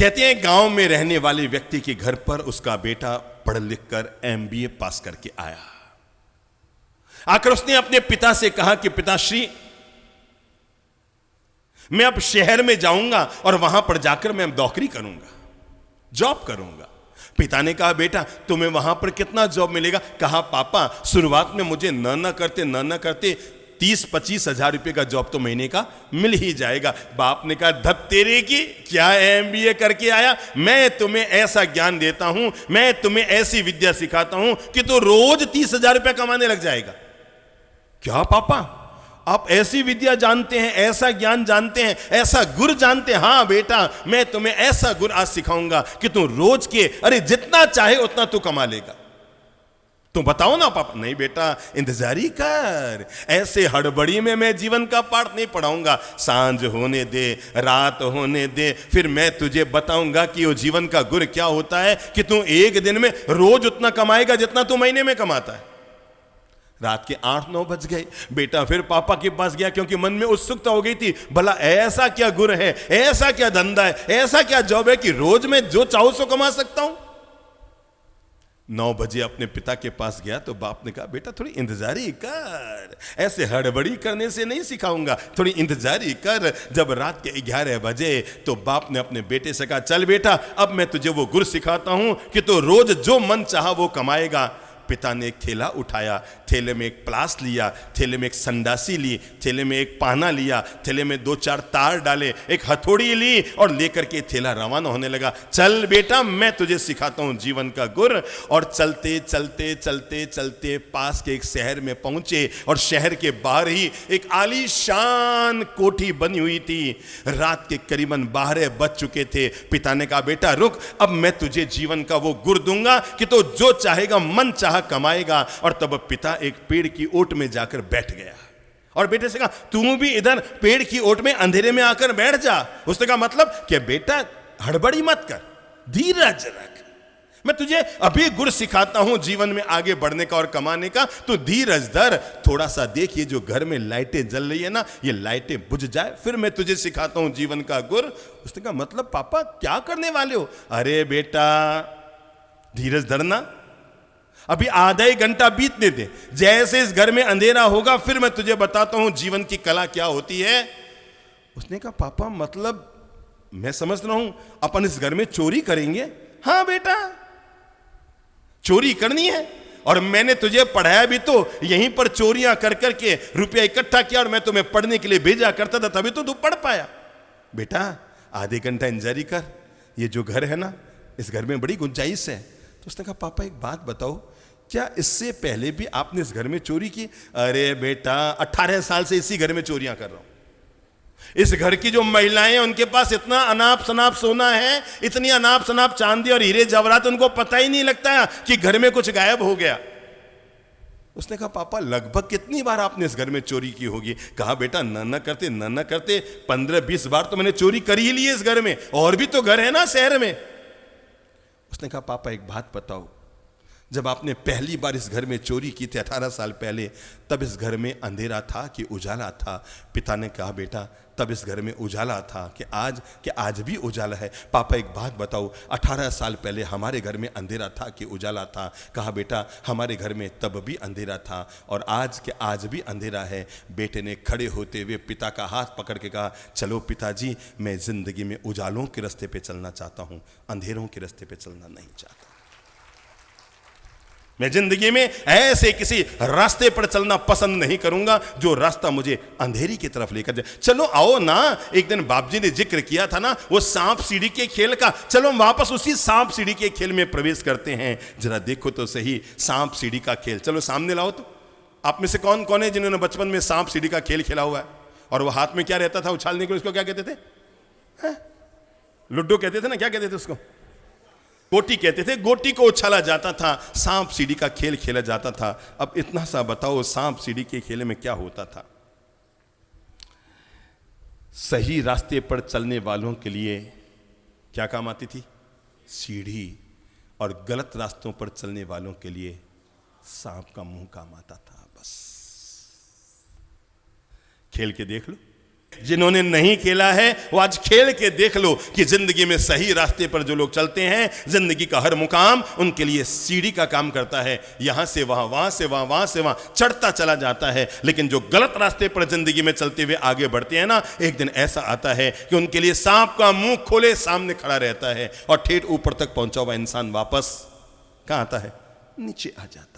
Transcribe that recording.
कहते हैं गांव में रहने वाले व्यक्ति के घर पर उसका बेटा पढ़ लिख कर MBA पास करके आया। आकर उसने अपने पिता से कहा कि पिताश्री, मैं अब शहर में जाऊंगा और वहां पर जाकर मैं नौकरी करूंगा, जॉब करूंगा। पिता ने कहा बेटा तुम्हें वहां पर कितना जॉब मिलेगा? कहा पापा शुरुआत में मुझे न करते 30-25 हजार रुपए का जॉब तो महीने का मिल ही जाएगा। बाप ने कहा धत तेरे की, क्या MBA करके आया? मैं तुम्हें ऐसा ज्ञान देता हूं, मैं तुम्हें ऐसी विद्या सिखाता हूं कि तू रोज 30,000 रुपया कमाने लग जाएगा। क्या पापा आप ऐसी विद्या जानते हैं, ऐसा ज्ञान जानते हैं, ऐसा गुर जानते हैं? हाँ बेटा मैं तुम्हें ऐसा गुर आज सिखाऊंगा कि तू रोज के जितना चाहे उतना तू कमा लेगा। तो बताओ ना पापा। नहीं बेटा इंतजारी कर, ऐसे हड़बड़ी में मैं जीवन का पाठ नहीं पढ़ाऊंगा। सांझ होने दे, रात होने दे, फिर मैं तुझे बताऊंगा कि वो जीवन का गुर क्या होता है कि तू एक दिन में रोज उतना कमाएगा जितना तू महीने में कमाता है। रात के 8-9 बज गए। बेटा फिर पापा के पास गया क्योंकि मन में उत्सुकता हो गई थी, भला ऐसा क्या गुर है, ऐसा क्या धंधा है, ऐसा क्या जॉब है कि रोज मैं जो चाहूं सो कमा सकता हूं। 9 बजे अपने पिता के पास गया तो बाप ने कहा बेटा थोड़ी इंतजारी कर, ऐसे हड़बड़ी करने से नहीं सिखाऊंगा, थोड़ी इंतजारी कर। जब रात के 11 बजे तो बाप ने अपने बेटे से कहा चल बेटा अब मैं तुझे वो गुर सिखाता हूं कि तो रोज जो मन चाहा वो कमाएगा। पिता ने एक थैला उठाया, थैले में एक प्लास लिया, थैले में एक संडासी ली, थैले में एक पाना लिया, थैले में 2-4 तार डाले, एक हथौड़ी ली और लेकर के थैला रवाना होने लगा। चल बेटा मैं तुझे सिखाता हूं जीवन का गुर। और चलते चलते चलते चलते पास के एक शहर में पहुंचे और शहर के बाहर ही एक आलीशान कोठी बनी हुई थी। रात के करीबन 12 बज चुके थे। पिता ने कहा बेटा रुक, अब मैं तुझे जीवन का वो गुर दूंगा कि तो जो चाहेगा मन चाह कमाएगा। और तब पिता एक पेड़ की ओट में जाकर बैठ गया और बेटे से कहा तू भी इधर पेड़ की ओट में अंधेरे में आकर बैठ जा। उसने कहा मतलब कि बेटा हड़बड़ी मत कर, धीरज रख, मैं तुझे अभी गुर सिखाता हूं जीवन में आगे बढ़ने का और कमाने का, तो धीरज धर, थोड़ा सा देख ये जो घर में लाइटें जल रही है ना ये लाइटें बुझ जाए फिर मैं तुझे सिखाता हूं जीवन का गुर। उसने कहा मतलब पापा क्या करने वाले हो? अरे बेटा धीरज धरना, अभी आधा ही घंटा बीतने दे, जैसे इस घर में अंधेरा होगा फिर मैं तुझे बताता हूं जीवन की कला क्या होती है। उसने कहा पापा मतलब मैं समझ रहा हूं अपन इस घर में चोरी करेंगे? हाँ बेटा चोरी करनी है और मैंने तुझे पढ़ाया भी तो यहीं पर चोरियां कर करके रुपया इकट्ठा किया और मैं तुम्हें पढ़ने के लिए भेजा करता था, तभी तो तू पढ़ पाया। बेटा आधे घंटा इंतजारी कर, ये जो घर है ना इस घर में बड़ी गुंजाइश है। तो उसने कहा पापा एक बात बताओ, क्या इससे पहले भी आपने इस घर में चोरी की? अरे बेटा 18 साल से इसी घर में चोरियां कर रहा हूं। इस घर की जो महिलाएं हैं उनके पास इतना अनाप शनाप सोना है, इतनी अनाप शनाप चांदी और हीरे जवाहरात, उनको पता ही नहीं लगता कि घर में कुछ गायब हो गया। उसने कहा पापा लगभग कितनी बार आपने इस घर में चोरी की होगी? कहा बेटा न करते 15-20 बार तो मैंने चोरी कर ही ली है इस घर में, और भी तो घर है ना शहर में। उसने कहा पापा एक बात बताओ, जब आपने पहली बार इस घर में चोरी की थी 18 साल पहले, तब इस घर में अंधेरा था कि उजाला था? पिता ने कहा बेटा तब इस घर में उजाला था कि आज भी उजाला है। पापा एक बात बताओ, 18 साल पहले हमारे घर में अंधेरा था कि उजाला था? कहा बेटा हमारे घर में तब भी अंधेरा था और आज भी अंधेरा है। बेटे ने खड़े होते हुए पिता का हाथ पकड़ के कहा चलो पिताजी, मैं जिंदगी में उजालों के रास्ते पे चलना चाहता हूं, अंधेरों के रास्ते पे चलना नहीं चाहता। मैं जिंदगी में ऐसे किसी रास्ते पर चलना पसंद नहीं करूंगा जो रास्ता मुझे अंधेरी की तरफ लेकर जाए। चलो आओ ना, एक दिन बाप जी ने जिक्र किया था ना वो सांप सीढ़ी के खेल का, चलो हम वापस उसी सांप सीढ़ी के खेल में प्रवेश करते हैं। जरा देखो तो सही सांप सीढ़ी का खेल, चलो सामने लाओ। तो आप में से कौन कौन है जिन्होंने बचपन में सांप सीढ़ी का खेल खेला हुआ है? और वो हाथ में क्या रहता था उछालने के लिए, उसको क्या कहते थे? लुड्डो कहते थे ना, क्या कहते थे उसको? गोटी कहते थे। गोटी को उछाला जाता था, सांप सीढ़ी का खेल खेला जाता था। अब इतना सा बताओ सांप सीढ़ी के खेल में क्या होता था? सही रास्ते पर चलने वालों के लिए क्या काम आती थी? सीढ़ी। और गलत रास्तों पर चलने वालों के लिए सांप का मुंह काम आता था। बस खेल के देख लो, जिन्होंने नहीं खेला है वो आज खेल के देख लो कि जिंदगी में सही रास्ते पर जो लोग चलते हैं, जिंदगी का हर मुकाम उनके लिए सीढ़ी का काम करता है। यहां से वहां, वहां से वहां, वहां से वहां चढ़ता चला जाता है। लेकिन जो गलत रास्ते पर जिंदगी में चलते हुए आगे बढ़ते हैं ना, एक दिन ऐसा आता है कि उनके लिए सांप का मुंह खोले सामने खड़ा रहता है और ठेठ ऊपर तक पहुंचा हुआ इंसान वापस कहां आता है? नीचे आ जाता है।